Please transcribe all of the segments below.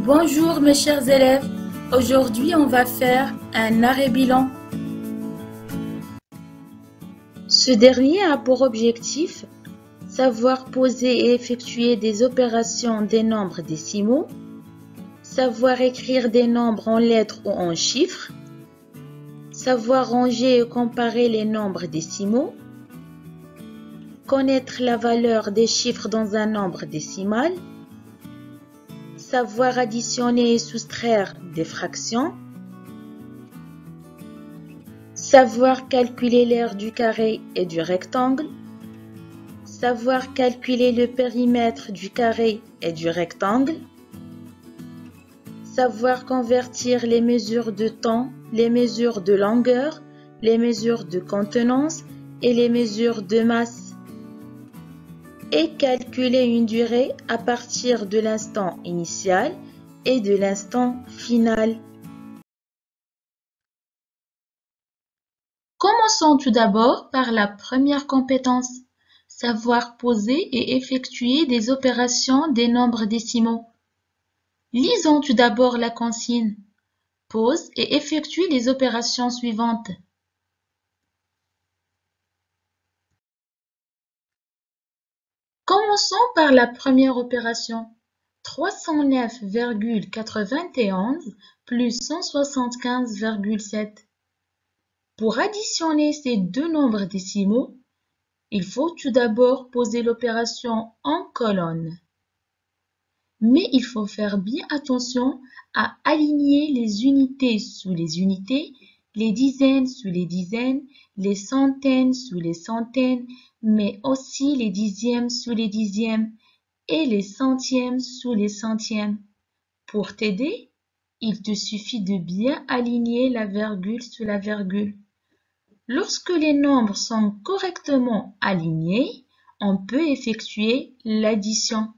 Bonjour mes chers élèves, aujourd'hui on va faire un arrêt-bilan. Ce dernier a pour objectif savoir poser et effectuer des opérations des nombres décimaux, savoir écrire des nombres en lettres ou en chiffres, savoir ranger et comparer les nombres décimaux, connaître la valeur des chiffres dans un nombre décimal, savoir additionner et soustraire des fractions, savoir calculer l'aire du carré et du rectangle, savoir calculer le périmètre du carré et du rectangle, savoir convertir les mesures de temps, les mesures de longueur, les mesures de contenance et les mesures de masse, et calculer une durée à partir de l'instant initial et de l'instant final. Commençons tout d'abord par la première compétence, savoir poser et effectuer des opérations des nombres décimaux. Lisons tout d'abord la consigne. Pose et effectue les opérations suivantes. Commençons par la première opération. 309,91 plus 175,7. Pour additionner ces deux nombres décimaux, il faut tout d'abord poser l'opération en colonne. Mais il faut faire bien attention à aligner les unités sous les unités, les dizaines sous les dizaines, les centaines sous les centaines, mais aussi les dixièmes sous les dixièmes et les centièmes sous les centièmes. Pour t'aider, il te suffit de bien aligner la virgule sous la virgule. Lorsque les nombres sont correctement alignés, on peut effectuer l'addition.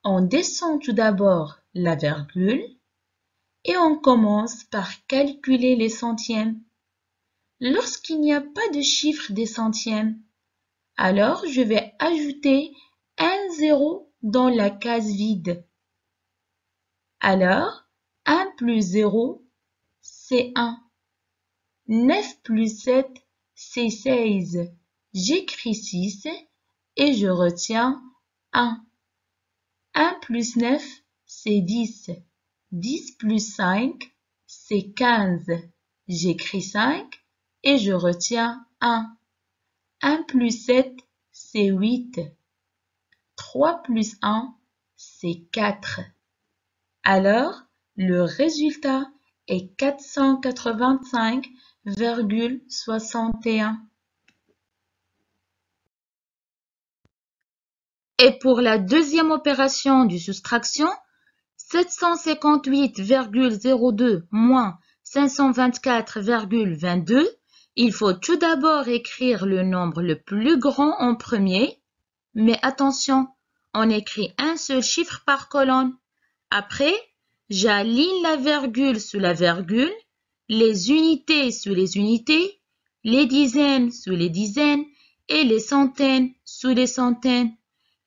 On descend tout d'abord la virgule et on commence par calculer les centièmes. Lorsqu'il n'y a pas de chiffre des centièmes, alors je vais ajouter un zéro dans la case vide. Alors, 1 plus 0, c'est 1. 9 plus 7, c'est 16. J'écris 6 et je retiens 1. 1 plus 9, c'est 10. 10 plus 5, c'est 15. J'écris 5 et je retiens 1. 1 plus 7, c'est 8. 3 plus 1, c'est 4. Alors, le résultat est 485,61. Et pour la deuxième opération de soustraction, 758,02 moins 524,22, il faut tout d'abord écrire le nombre le plus grand en premier, mais attention, on écrit un seul chiffre par colonne. Après, j'aligne la virgule sous la virgule, les unités sous les unités, les dizaines sous les dizaines et les centaines sous les centaines,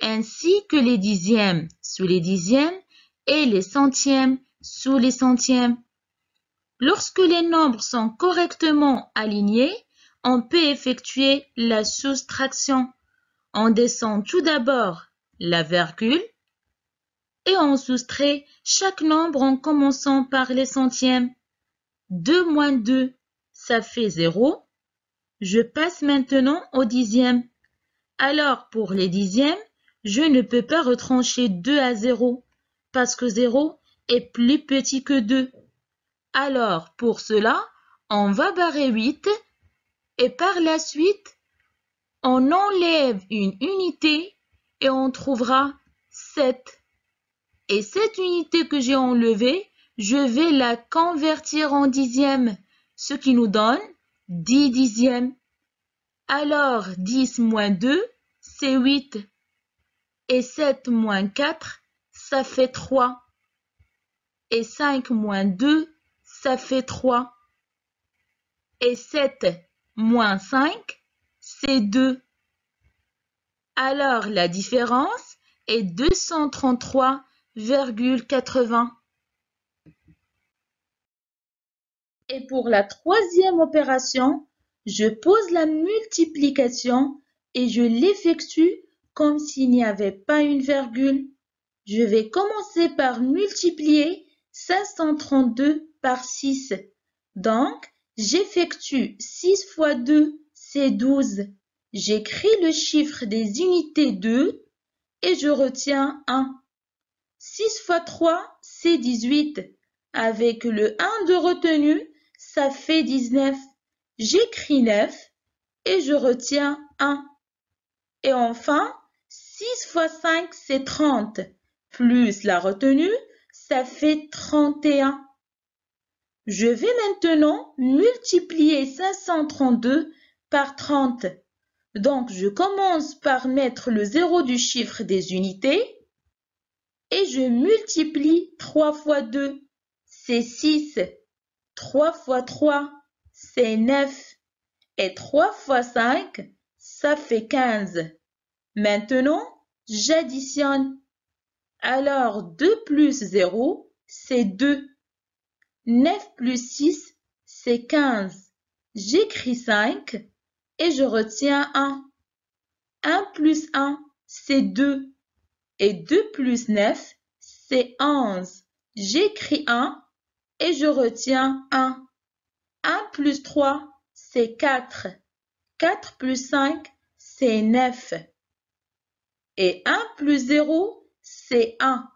ainsi que les dixièmes sous les dixièmes et les centièmes sous les centièmes. Lorsque les nombres sont correctement alignés, on peut effectuer la soustraction. On descend tout d'abord la virgule et on soustrait chaque nombre en commençant par les centièmes. 2 moins 2, ça fait 0. Je passe maintenant au dixième. Alors, pour les dixièmes, je ne peux pas retrancher 2 à 0, parce que 0 est plus petit que 2. Alors, pour cela, on va barrer 8 et par la suite, on enlève une unité et on trouvera 7. Et cette unité que j'ai enlevée, je vais la convertir en dixièmes, ce qui nous donne 10 dixièmes. Alors, 10 moins 2, c'est 8. Et 7 moins 4, ça fait 3. Et 5 moins 2, ça fait 3. Et 7 moins 5, c'est 2. Alors, la différence est 233,33. 1,80. Et pour la troisième opération, je pose la multiplication et je l'effectue comme s'il n'y avait pas une virgule. Je vais commencer par multiplier 532 par 6. Donc, j'effectue 6 fois 2, c'est 12. J'écris le chiffre des unités 2 et je retiens 1. 6 fois 3, c'est 18. Avec le 1 de retenue, ça fait 19. J'écris 9 et je retiens 1. Et enfin, 6 fois 5, c'est 30. Plus la retenue, ça fait 31. Je vais maintenant multiplier 532 par 30. Donc, je commence par mettre le zéro du chiffre des unités et je multiplie 3 fois 2, c'est 6. 3 fois 3, c'est 9. Et 3 fois 5, ça fait 15. Maintenant, j'additionne. Alors, 2 plus 0, c'est 2. 9 plus 6, c'est 15. J'écris 5 et je retiens 1. 1 plus 1, c'est 2. Et 2 plus 9, c'est 11. J'écris 1 et je retiens 1. 1 plus 3, c'est 4. 4 plus 5, c'est 9. Et 1 plus 0, c'est 1.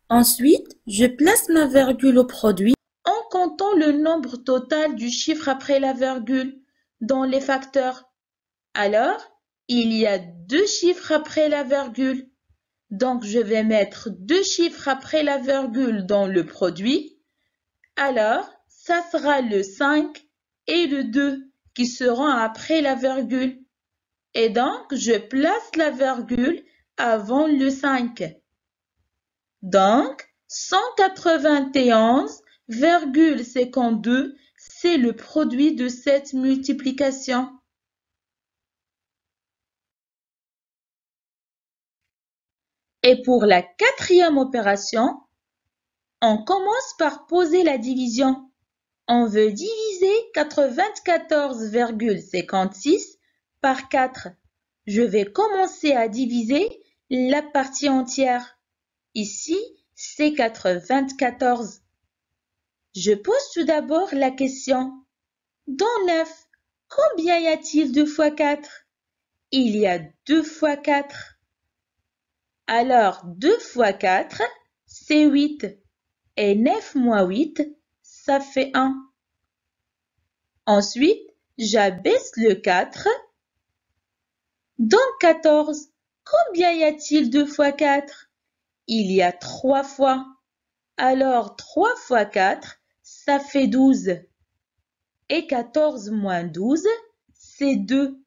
Ensuite, je place ma virgule au produit en comptant le nombre total du chiffre après la virgule dans les facteurs. Alors, il y a 2 chiffres après la virgule. Donc, je vais mettre 2 chiffres après la virgule dans le produit. Alors, ça sera le 5 et le 2 qui seront après la virgule. Et donc, je place la virgule avant le 5. Donc, 191,52, c'est le produit de cette multiplication. Et pour la quatrième opération, on commence par poser la division. On veut diviser 94,56 par 4. Je vais commencer à diviser la partie entière. Ici, c'est 94. Je pose tout d'abord la question. Dans 9, combien y a-t-il 2 fois 4? Il y a 2 fois 4. Alors, 2 fois 4, c'est 8. Et 9 moins 8, ça fait 1. Ensuite, j'abaisse le 4. Dans 14, combien y a-t-il 2 fois 4? Il y a 3 fois. Alors, 3 fois 4, ça fait 12. Et 14 moins 12, c'est 2.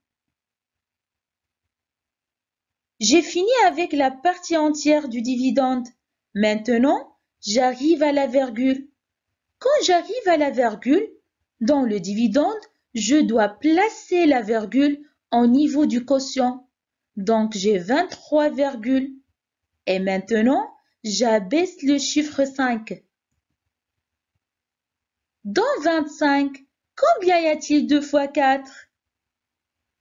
J'ai fini avec la partie entière du dividende. Maintenant, j'arrive à la virgule. Quand j'arrive à la virgule, dans le dividende, je dois placer la virgule au niveau du quotient. Donc, j'ai 23 virgules. Et maintenant, j'abaisse le chiffre 5. Dans 25, combien y a-t-il 2 fois 4?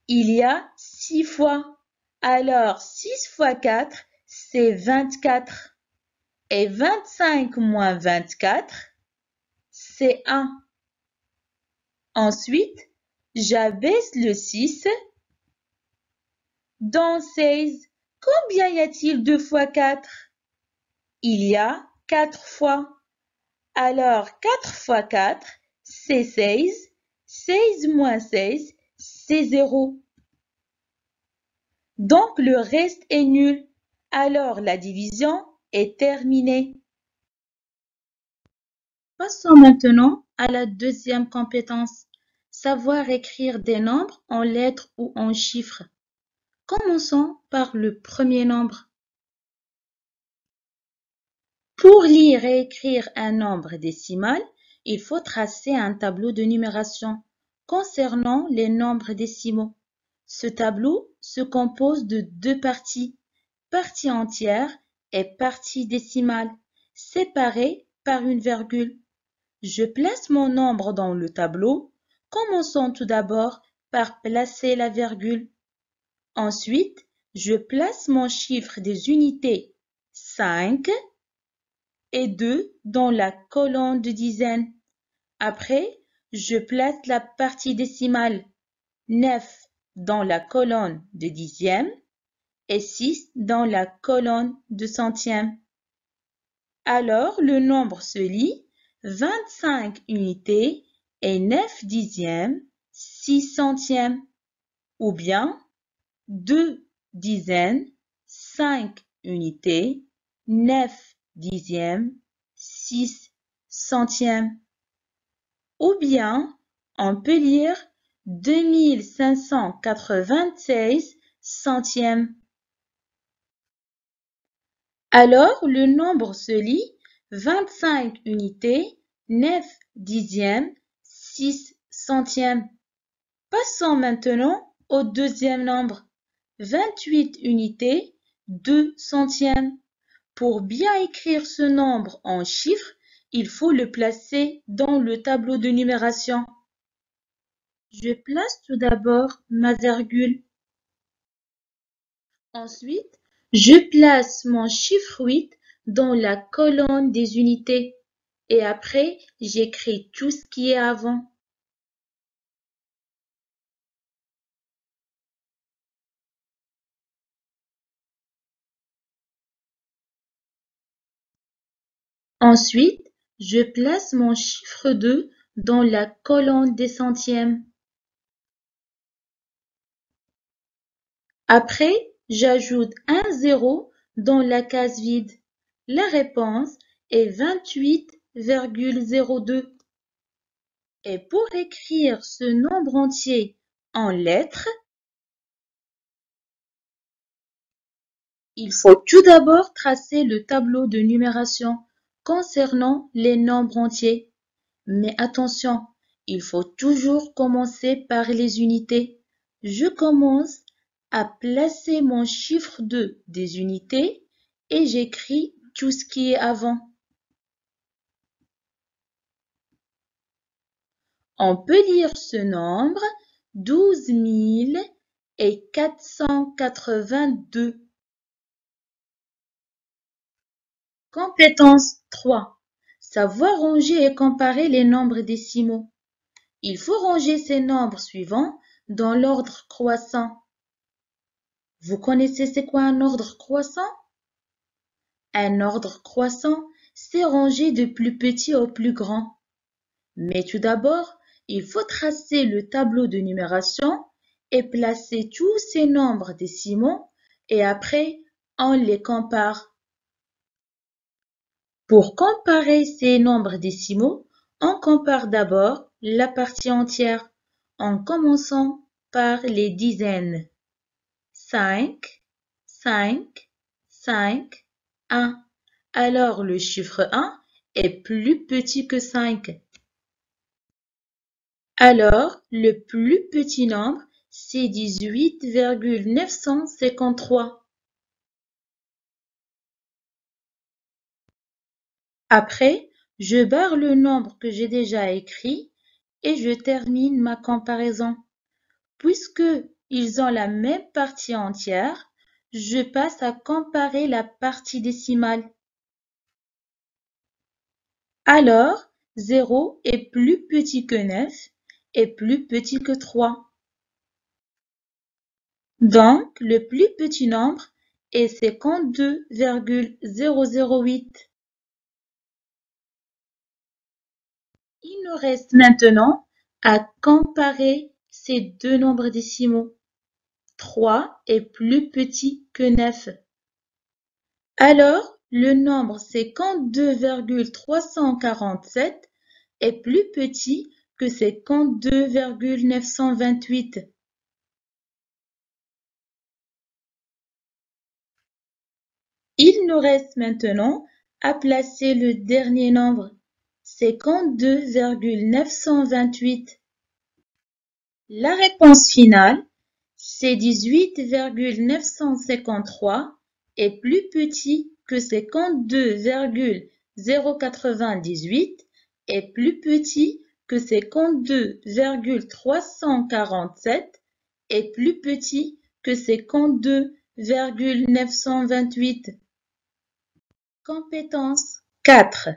Il y a 6 fois. Alors, 6 fois 4, c'est 24. Et 25 moins 24, c'est 1. Ensuite, j'abaisse le 6. Dans 16, combien y a-t-il 2 fois 4? Il y a 4 fois. Alors, 4 fois 4, c'est 16. 16 moins 16, c'est 0. Donc, le reste est nul. Alors, la division est terminée. Passons maintenant à la deuxième compétence, savoir écrire des nombres en lettres ou en chiffres. Commençons par le premier nombre. Pour lire et écrire un nombre décimal, il faut tracer un tableau de numération concernant les nombres décimaux. Ce tableau se compose de deux parties, partie entière et partie décimale, séparées par une virgule. Je place mon nombre dans le tableau, commençons tout d'abord par placer la virgule. Ensuite, je place mon chiffre des unités 5 et 2 dans la colonne de dizaines. Après, je place la partie décimale 9 dans la colonne de dixième et 6 dans la colonne de centième. Alors, le nombre se lit 25 unités et 9 dixièmes, 6 centièmes, ou bien 2 dizaines, 5 unités, 9 dixièmes, 6 centièmes. Ou bien, on peut lire 2596 centièmes. Alors, le nombre se lit 25 unités, 9 dixièmes, 6 centièmes. Passons maintenant au deuxième nombre, 28 unités, 2 centièmes. Pour bien écrire ce nombre en chiffres, il faut le placer dans le tableau de numération. Je place tout d'abord ma virgule. Ensuite, je place mon chiffre 8 dans la colonne des unités et après, j'écris tout ce qui est avant. Ensuite, je place mon chiffre 2 dans la colonne des centièmes. Après, j'ajoute un 0 dans la case vide. La réponse est 28,02. Et pour écrire ce nombre entier en lettres, il faut tout d'abord tracer le tableau de numération concernant les nombres entiers. Mais attention, il faut toujours commencer par les unités. Je commence à placer mon chiffre 2 des unités et j'écris tout ce qui est avant. On peut lire ce nombre 12 482. Compétence 3. Savoir ranger et comparer les nombres décimaux. Il faut ranger ces nombres suivants dans l'ordre croissant. Vous connaissez c'est quoi un ordre croissant? Un ordre croissant, c'est ranger de plus petit au plus grand. Mais tout d'abord, il faut tracer le tableau de numération et placer tous ces nombres décimaux et après, on les compare. Pour comparer ces nombres décimaux, on compare d'abord la partie entière en commençant par les dizaines. 5, 5, 5, 1. Alors le chiffre 1 est plus petit que 5. Alors le plus petit nombre, c'est 18,953. Après, je barre le nombre que j'ai déjà écrit et je termine ma comparaison. Puisque ils ont la même partie entière, je passe à comparer la partie décimale. Alors, 0 est plus petit que 9 et plus petit que 3. Donc, le plus petit nombre est 52,008. Il nous reste maintenant à comparer ces deux nombres décimaux. 3 est plus petit que 9. Alors, le nombre 52,347 est plus petit que 52,928. Il nous reste maintenant à placer le dernier nombre, 52,928. La réponse finale, c'est 18,953 est plus petit que 52,098 est plus petit que 52,347 est plus petit que 52,928. Compétence 4.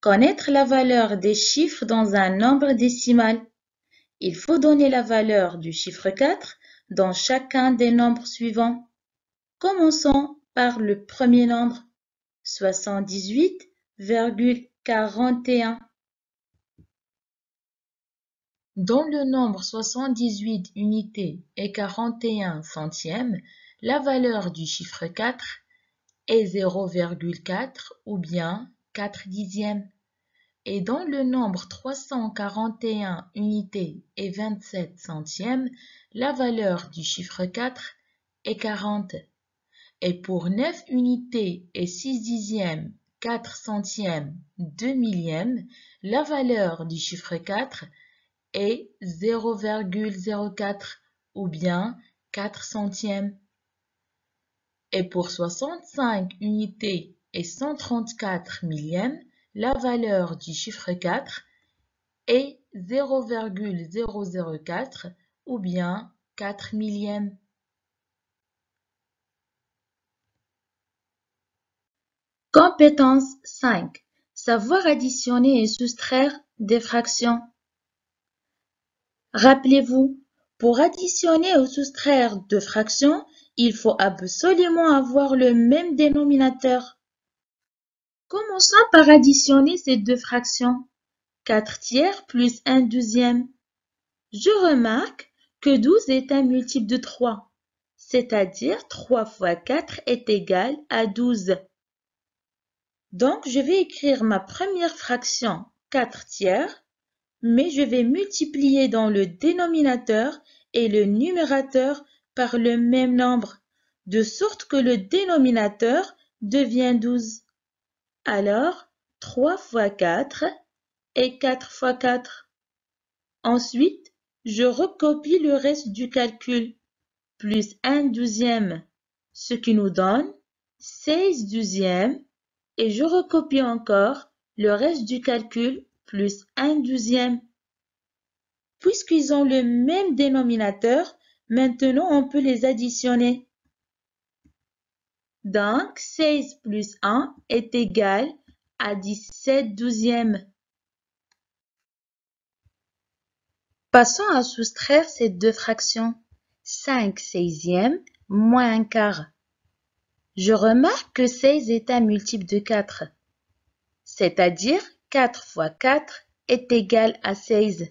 Connaître la valeur des chiffres dans un nombre décimal. Il faut donner la valeur du chiffre 4 dans chacun des nombres suivants. Commençons par le premier nombre, 78,41. Dans le nombre 78 unités et 41 centièmes, la valeur du chiffre 4 est 0,4 ou bien 4 dixièmes. Et dans le nombre 341 unités et 27 centièmes, la valeur du chiffre 4 est 40. Et pour 9 unités et 6 dixièmes, 4 centièmes, 2 millièmes, la valeur du chiffre 4 est 0,04 ou bien 4 centièmes. Et pour 65 unités et 134 millièmes, la valeur du chiffre 4 est 0,004 ou bien 4 millièmes. Compétence 5. Savoir additionner et soustraire des fractions. Rappelez-vous, pour additionner ou soustraire deux fractions, il faut absolument avoir le même dénominateur. Commençons par additionner ces deux fractions. 4 tiers plus 1 douzième. Je remarque que 12 est un multiple de 3, c'est-à-dire 3 fois 4 est égal à 12. Donc, je vais écrire ma première fraction 4 tiers, mais je vais multiplier dans le dénominateur et le numérateur par le même nombre, de sorte que le dénominateur devient 12. Alors, 3 fois 4 est 4 fois 4. Ensuite, je recopie le reste du calcul, plus 1 douzième, ce qui nous donne 16 douzièmes, et je recopie encore le reste du calcul, plus 1 douzième. Puisqu'ils ont le même dénominateur, maintenant on peut les additionner. Donc, 16 plus 1 est égal à 17 douzièmes. Passons à soustraire ces deux fractions. 5 seizièmes moins un quart. Je remarque que 16 est un multiple de 4, c'est-à-dire 4 fois 4 est égal à 16.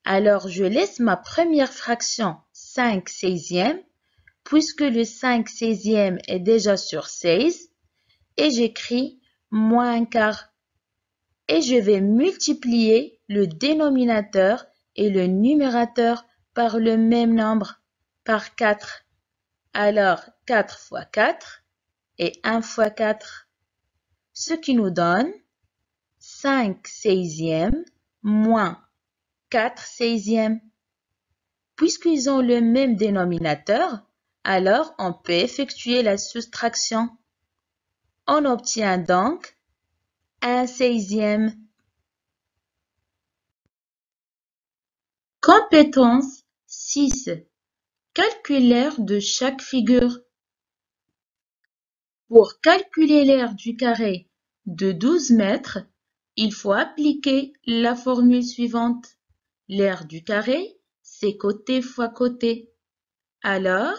Alors je laisse ma première fraction 5 seizièmes, puisque le 5 seizième est déjà sur 16, et j'écris moins un quart. Et je vais multiplier le dénominateur et le numérateur par le même nombre, par 4. Alors 4 fois 4 et 1 fois 4, ce qui nous donne 5 seizièmes moins 4 seizièmes. Puisqu'ils ont le même dénominateur, alors on peut effectuer la soustraction. On obtient donc 1 seizième. Compétence 6. Calcule l'aire de chaque figure. Pour calculer l'aire du carré de 12 mètres, il faut appliquer la formule suivante. L'aire du carré, c'est côté fois côté. Alors,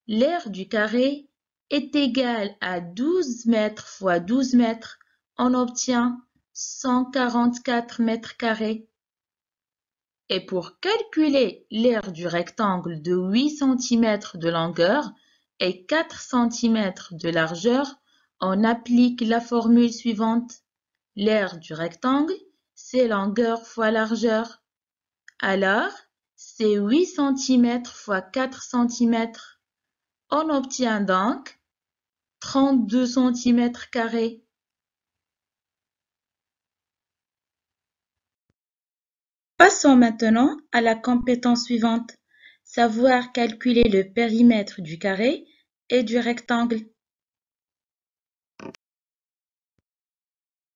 l'aire du carré est égale à 12 mètres fois 12 mètres. On obtient 144 mètres carrés. Et pour calculer l'aire du rectangle de 8 cm de longueur et 4 cm de largeur, on applique la formule suivante. L'aire du rectangle, c'est longueur fois largeur. Alors, c'est 8 cm fois 4 cm. On obtient donc 32 cm carrés. Passons maintenant à la compétence suivante, savoir calculer le périmètre du carré et du rectangle.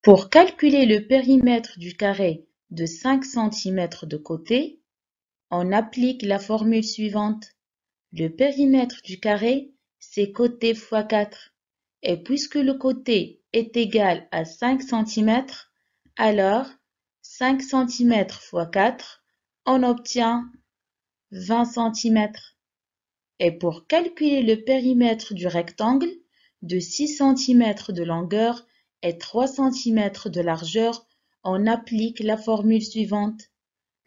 Pour calculer le périmètre du carré de 5 cm de côté, on applique la formule suivante. Le périmètre du carré, c'est côté fois 4. Et puisque le côté est égal à 5 cm, alors 5 cm fois 4, on obtient 20 cm. Et pour calculer le périmètre du rectangle, de 6 cm de longueur et 3 cm de largeur, on applique la formule suivante.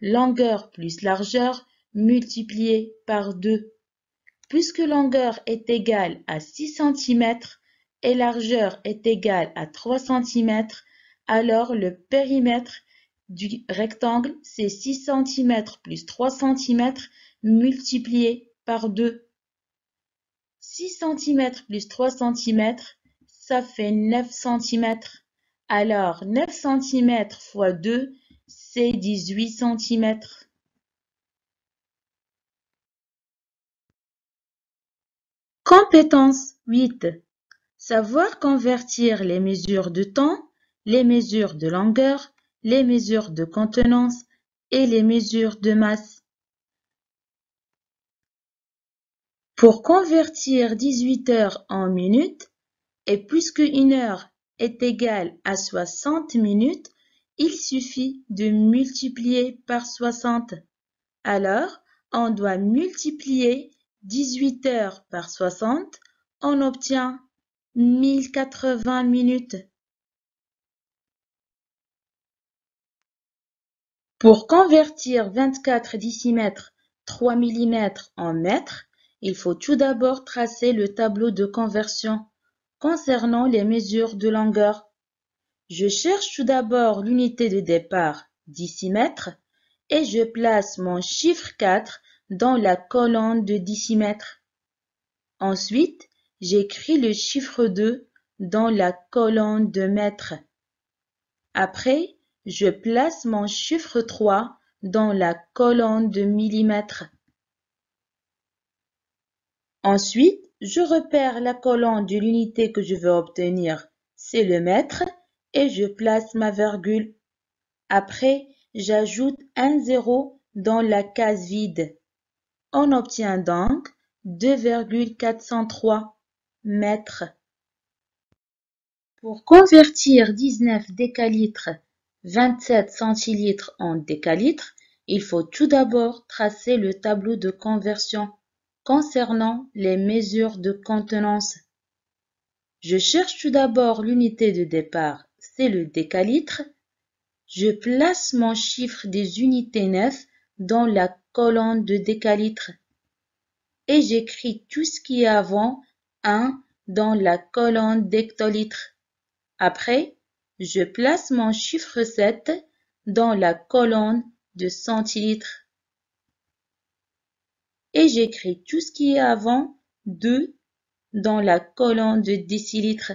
Longueur plus largeur multiplié par 2. Puisque longueur est égale à 6 cm et largeur est égale à 3 cm, alors le périmètre du rectangle, c'est 6 cm plus 3 cm multiplié par 2. 6 cm plus 3 cm, ça fait 9 cm. Alors 9 cm fois 2, c'est 18 cm. Compétence 8. Savoir convertir les mesures de temps, les mesures de longueur, les mesures de contenance et les mesures de masse. Pour convertir 18 heures en minutes, et puisque une heure est égale à 60 minutes, il suffit de multiplier par 60. Alors, on doit multiplier 18 heures par 60, on obtient 1080 minutes. Pour convertir 24 décimètres 3 mm en mètres, il faut tout d'abord tracer le tableau de conversion concernant les mesures de longueur. Je cherche tout d'abord l'unité de départ, décimètres, et je place mon chiffre 4 dans la colonne de décimètres. Ensuite, j'écris le chiffre 2 dans la colonne de mètres. Après, je place mon chiffre 3 dans la colonne de millimètres. Ensuite, je repère la colonne de l'unité que je veux obtenir, c'est le mètre, et je place ma virgule. Après, j'ajoute un zéro dans la case vide. On obtient donc 2,403 mètres. Pour convertir 19 décalitres 27 centilitres en décalitres, il faut tout d'abord tracer le tableau de conversion concernant les mesures de contenance. Je cherche tout d'abord l'unité de départ, c'est le décalitre. Je place mon chiffre des unités 9 dans la colonne de décalitres et j'écris tout ce qui est avant 1 dans la colonne d'hectolitres. Après, je place mon chiffre 7 dans la colonne de centilitres et j'écris tout ce qui est avant 2 dans la colonne de décilitres.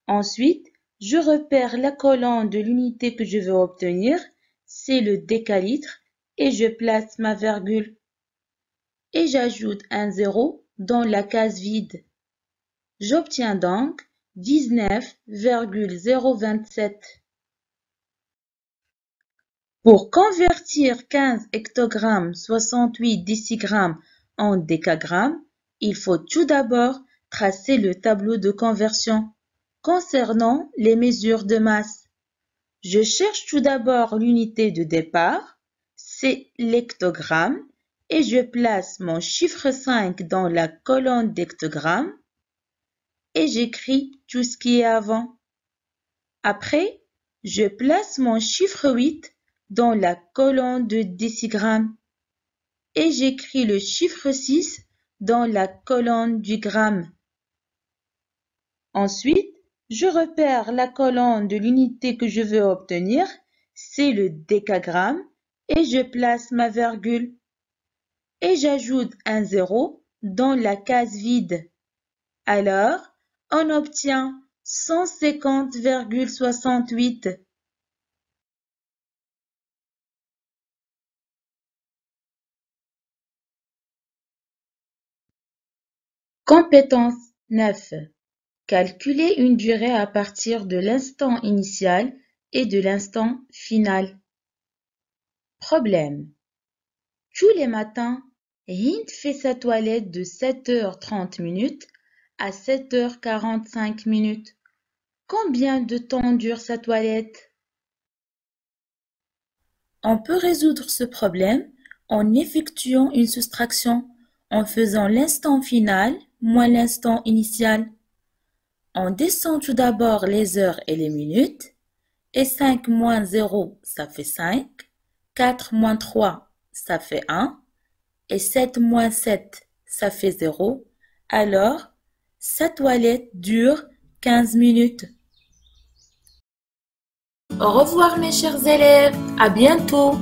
Ensuite, je repère la colonne de l'unité que je veux obtenir, c'est le décalitre, et je place ma virgule. Et j'ajoute un zéro dans la case vide. J'obtiens donc 19,027. Pour convertir 15 hectogrammes 68 décigrammes en décagrammes, il faut tout d'abord tracer le tableau de conversion concernant les mesures de masse. Je cherche tout d'abord l'unité de départ, c'est l'hectogramme, et je place mon chiffre 5 dans la colonne d'hectogrammes et j'écris tout ce qui est avant. Après, je place mon chiffre 8 dans la colonne de décigrammes et j'écris le chiffre 6 dans la colonne du gramme. Ensuite, je repère la colonne de l'unité que je veux obtenir, c'est le décagramme, et je place ma virgule. Et j'ajoute un zéro dans la case vide. Alors, on obtient 150,68. Compétence 9. Calculer une durée à partir de l'instant initial et de l'instant final. Problème. Tous les matins, Hind fait sa toilette de 7h30 à 7h45. Combien de temps dure sa toilette? On peut résoudre ce problème en effectuant une soustraction, en faisant l'instant final moins l'instant initial. On descend tout d'abord les heures et les minutes, et 5 moins 0, ça fait 5, 4 moins 3, ça fait 1, et 7 moins 7, ça fait 0. Alors, sa toilette dure 15 minutes. Au revoir mes chers élèves, à bientôt.